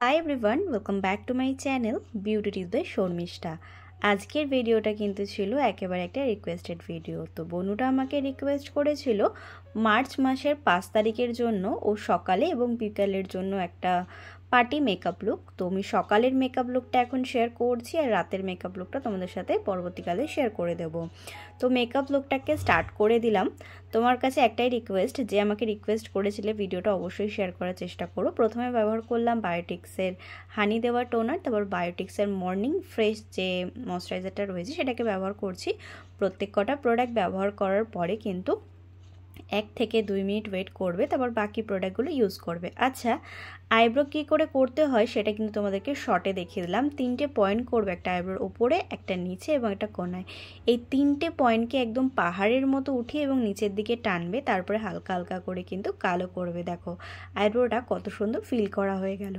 High everyone, welcome back to my channel beauty tips by Sharmistha. আজকের ভিডিওটা কিন্তু ছিল একেবারে একটা রিকোয়েস্টেড ভিডিও। তো বনুটা আমাকে রিকোয়েস্ট করেছিল মার্চ মাসের 5 তারিখের জন্য ও সকালে এবং বিকালের জন্য একটা পার্টি মেকআপ লুক। তো আমি সকালের মেকআপ লুকটা এখন শেয়ার করছি আর রাতের মেকআপ লুকটা তোমাদের সাথে পরবর্তীকালে শেয়ার করে দেব। তো মেকআপ লুকটাকে স্টার্ট করে দিলাম। তোমার কাছে একটাই রিকোয়েস্ট, যে আমাকে রিকোয়েস্ট করেছিলে ভিডিওটা অবশ্যই শেয়ার করার চেষ্টা করো। প্রথমে ব্যবহার করলাম বায়োটিক্সের হানি দেওয়া টোনার, তারপর বায়োটিক্সের মর্নিং ফ্রেশ যে ময়শ্চারাইজারটা রয়েছে সেটাকে ব্যবহার করছি। প্রত্যেক কটা প্রোডাক্ট ব্যবহার করার পরে কিন্তু 1 থেকে 2 মিনিট ওয়েট করবে, তারপর বাকি প্রোডাক্টগুলো ইউজ করবে। আচ্ছা, আইব্রো কী করে করতে হয় সেটা কিন্তু তোমাদেরকে শর্টে দেখিয়ে দিলাম। 3টে পয়েন্ট করবে, একটা আইব্রোর উপরে, একটা নিচে এবং একটা কোণায়। এই 3টে পয়েন্টকে একদম পাহাড়ের মতো উঠিয়ে এবং নিচের দিকে টানবে, তারপরে হালকা হালকা করে কিন্তু কালো করবে। দেখো আইব্রোটা কত সুন্দর ফিল করা হয়ে গেল।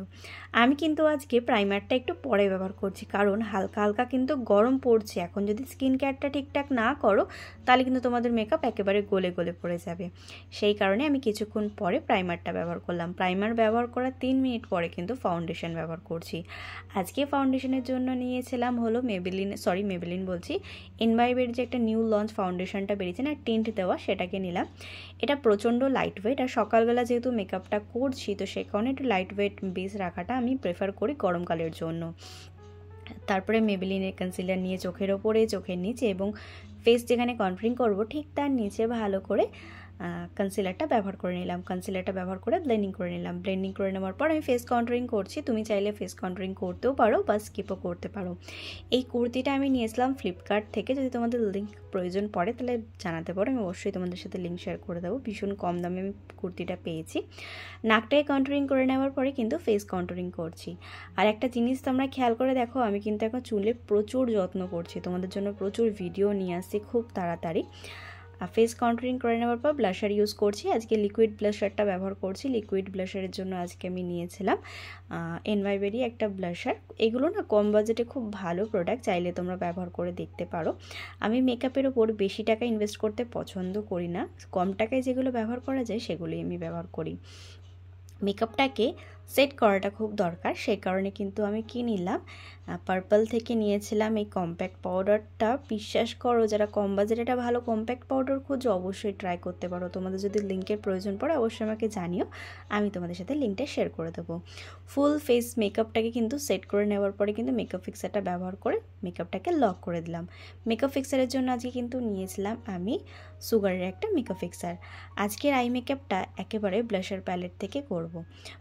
আমি কিন্তু আজকে প্রাইমারটা একটু পরে ব্যবহার করছি, কারণ হালকা হালকা কিন্তু গরম পড়ছে। এখন যদি স্কিন কেয়ারটা ঠিকঠাক না করো তাহলে কিন্তু তোমাদের মেকআপ একেবারে গলে গলে পড়ে যাবে। সেই কারণে আমি কিছুক্ষণ পরে প্রাইমারটা ব্যবহার করলাম। প্রাইমার ব্যবহার করার 3 মিনিট পরে কিন্তু ফাউন্ডেশন ব্যবহার করছি। আজকে ফাউন্ডেশনের জন্য নিয়েছিলাম হলো মেবেলিন বলছি, ইনভাইবের যে একটা নিউ লঞ্চ ফাউন্ডেশনটা বেরিয়েছে না, টিন্ট দেওয়া, সেটাকে নিলাম। এটা প্রচণ্ড লাইট ওয়েট, আর সকালবেলা যেহেতু মেকআপটা করছি তো সে কারণে একটু লাইট ওয়েট বেস রাখাটা আমি প্রেফার করি গরমকালের জন্য। তারপরে মেবেলিনের কনসিলার নিয়ে চোখের ওপরে, চোখের নিচে এবং ফেস যেখানে কন্ট্রিং করব ঠিক তার নিচে ভালো করে কনসিলারটা ব্যবহার করে নিলাম। কনসিলারটা ব্যবহার করে ব্লেন্ডিং করে নিলাম। ব্লেন্ডিং করে নেওয়ার পর আমি ফেস কন্ট্রিং করছি। তুমি চাইলে ফেস কন্ট্রিং করতেও পারো বা স্কিপও করতে পারো। এই কুর্তিটা আমি নিয়েছিলাম ফ্লিপকার্ট থেকে। যদি তোমাদের লিঙ্ক প্রয়োজন পড়ে তাহলে জানাতে পারো, আমি অবশ্যই তোমাদের সাথে লিঙ্ক শেয়ার করে দেবো। ভীষণ কম দামে আমি কুর্তিটা পেয়েছি। নাকটায় কন্ট্রিং করে নেওয়ার পরে কিন্তু ফেস কন্ট্রিং করছি। আর একটা জিনিস তোমরা খেয়াল করে দেখো, আমি কিন্তু এখন চুলে প্রচুর যত্ন করছি, তোমাদের জন্য প্রচুর ভিডিও নিয়ে আসছি খুব তাড়াতাড়ি। ফেস কন্ট্রিং করে নেওয়ার পর ব্লাশার ইউজ করছি। আজকে লিকুইড ব্লাশারটা ব্যবহার করছি। লিকুইড ব্লাশারের জন্য আজকে আমি নিয়েছিলাম এনভাইবেরই একটা ব্লাশার। এগুলো না কম বাজেটে খুব ভালো প্রোডাক্ট, চাইলে তোমরা ব্যবহার করে দেখতে পারো। আমি মেকআপের ওপর বেশি টাকা ইনভেস্ট করতে পছন্দ করি না, কম টাকায় যেগুলো ব্যবহার করা যায় সেগুলোই আমি ব্যবহার করি। মেকআপটাকে সেট করাটা খুব দরকার, সেই কারণে কিন্তু আমি কি নিলাম, পার্পল থেকে নিয়েছিলাম এই কম্প্যাক্ট পাউডারটা। বিশ্বাস করো যারা কম বাজেটে একটা ভালো কম্প্যাক্ট পাউডার খুঁজো অবশ্যই ট্রাই করতে পারো। তোমাদের যদি লিঙ্কের প্রয়োজন পড়ে অবশ্যই আমাকে জানিও, আমি তোমাদের সাথে লিঙ্কটা শেয়ার করে দেবো। ফুল ফেস মেকআপটাকে কিন্তু সেট করে নেওয়ার পরে কিন্তু মেকআপ ফিক্সারটা ব্যবহার করে মেকআপটাকে লক করে দিলাম। মেকআপ ফিক্সারের জন্য আজকে কিন্তু নিয়েছিলাম আমি সুগারের একটা মেকআপ ফিক্সার। আজকের আই মেকআপটা একেবারে ব্লাশার প্যালেট থেকে করব।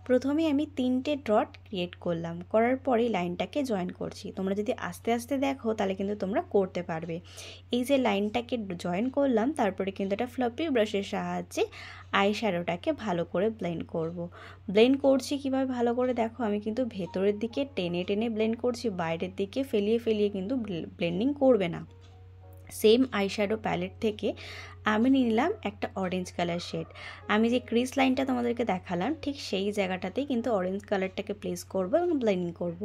প্রথমে আমি 3টে ডট ক্রিয়েট করলাম, করার পরে লাইনটাকে জয়েন করছি। তোমরা যদি আস্তে আস্তে দেখো তাহলে কিন্তু তোমরা করতে পারবে। এই যে লাইনটাকে জয়েন করলাম, তারপরে কিন্তু একটা ফ্লপি ব্রাশের সাহায্যে আই শ্যাডোটাকে ভালো করে ব্লেন্ড করব। ব্লেন্ড করছি কীভাবে ভালো করে দেখো, আমি কিন্তু ভেতরের দিকে টেনে টেনে ব্লেন্ড করছি, বাইরের দিকে ফেলিয়ে ফেলিয়ে কিন্তু ব্লেন্ডিং করবে না। সেম আইশ্যাডো প্যালেট থেকে আমি নিলাম একটা অরেঞ্জ কালার শেড। আমি যে ক্রিস লাইনটা তোমাদেরকে দেখালাম ঠিক সেই জায়গাটাতেই কিন্তু অরেঞ্জ কালারটাকে প্লেস করব এবং ব্লেন্ডিং করব।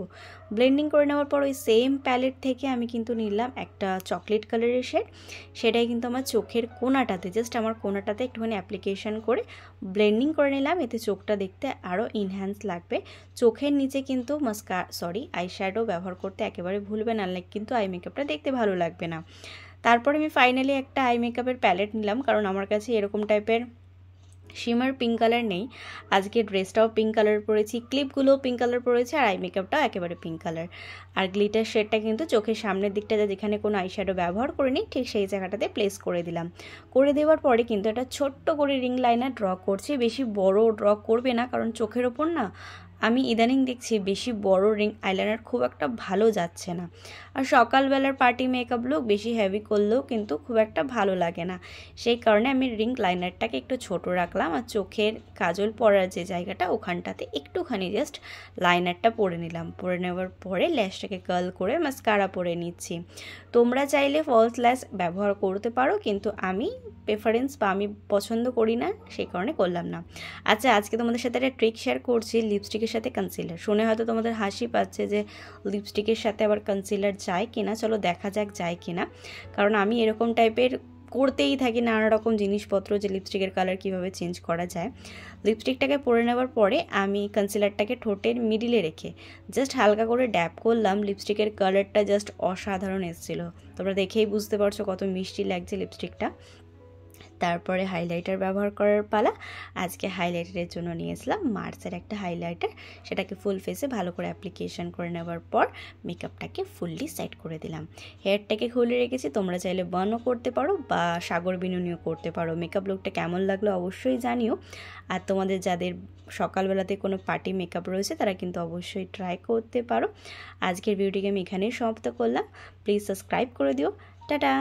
ব্লেন্ডিং করে নেওয়ার পর ওই সেম প্যালেট থেকে আমি কিন্তু নিলাম একটা চকলেট কালারের শেড। সেটাই কিন্তু আমার চোখের কোণাটাতে, জাস্ট আমার কোণাটাতে একটুখানি অ্যাপ্লিকেশন করে ব্লেন্ডিং করে নিলাম। এতে চোখটা দেখতে আরও ইনহ্যান্স লাগবে। চোখের নিচে কিন্তু আইশ্যাডো ব্যবহার করতে একেবারে ভুলবে না, কিন্তু আই মেকআপটা দেখতে ভালো লাগবে না। তারপরে আমি ফাইনালি একটা আই মেকআপের প্যালেট নিলাম, কারণ আমার কাছে এরকম টাইপের শিমার পিঙ্ক কালার নেই। আজকে ড্রেসটাও পিঙ্ক কালার পরেছি, ক্লিপগুলোও পিঙ্ক কালার পরেছে, আর আই মেকআপটাও একেবারে পিঙ্ক কালার। আর গ্লিটার শেডটা কিন্তু চোখের সামনের দিকটা যেখানে কোনো আইশ্যাডো ব্যবহার করিনি ঠিক সেই জায়গাটাতে প্লেস করে দিলাম। করে দেওয়ার পরে কিন্তু একটা ছোট্ট করে রিং লাইনার ড্র করছি। বেশি বড় ড্র করবে না, কারণ চোখের ওপর না আমি ইদানিং দেখছি বেশি বড় রিং আইলাইনার খুব একটা ভালো যাচ্ছে না। আর সকালবেলার পার্টি মেকআপ লুক বেশি হেভি করলেও কিন্তু খুব একটা ভালো লাগে না। সেই কারণে আমি রিং লাইনারটাকে একটু ছোট রাখলাম, আর চোখের কাজল পরার যে জায়গাটা ওখানটাতে একটুখানি জাস্ট লাইনারটা পরে নিলাম। পরে নেওয়ার পরে ল্যাশটাকে কার্ল করে মাস্কারা পরে নিচ্ছি। তোমরা চাইলে ফলস ল্যাশ ব্যবহার করতে পারো, কিন্তু আমি প্রেফারেন্স বা আমি পছন্দ করি না, সেই কারণে করলাম না। আচ্ছা, আজকে তোমাদের সাথে একটা ট্রিক শেয়ার করছি লিপস্টিকের সাথে কনসিলার। শুনে হয়তো তোমাদের হাসি পাচ্ছে যে লিপস্টিকের সাথে আবার কনসিলার যায় কিনা। চলো দেখা যাক যায় কিনা, কারণ আমি এরকম টাইপের করতেই থাকি নানা রকম জিনিসপত্র যে লিপস্টিকের কালার কিভাবে চেঞ্জ করা যায়। লিপস্টিকটাকে পরে নেওয়ার পরে আমি কনসিলারটাকে ঠোঁটের মিডিলে রেখে জাস্ট হালকা করে ড্যাব করলাম। লিপস্টিকের কালারটা জাস্ট অসাধারণ এসেছিল, তোমরা দেখেই বুঝতে পারছো কত মিষ্টি লাগছে লিপস্টিকটা। তারপরে হাইলাইটার ব্যবহার করার পালা। আজকে হাইলাইটারের জন্য নিয়েছিলাম মার্সের একটা হাইলাইটার, সেটাকে ফুল ফেসে ভালো করে অ্যাপ্লিকেশন করে নেওয়ার পর মেকআপটাকে ফুললি সেট করে দিলাম। হেয়ারটাকে খুলে রেখেছি, তোমরা চাইলে বানও করতে পারো বা সাগর বিনুনিও করতে পারো। মেকআপ লুকটা কেমন লাগলো অবশ্যই জানিও। আর তোমাদের যাদের সকালবেলাতে কোনো পার্টি মেকআপ রয়েছে তারা কিন্তু অবশ্যই ট্রাই করতে পারো। আজকের ভিডিওটিকে আমি এখানেই সমাপ্ত করলাম। প্লিজ সাবস্ক্রাইব করে দিও। টাটা।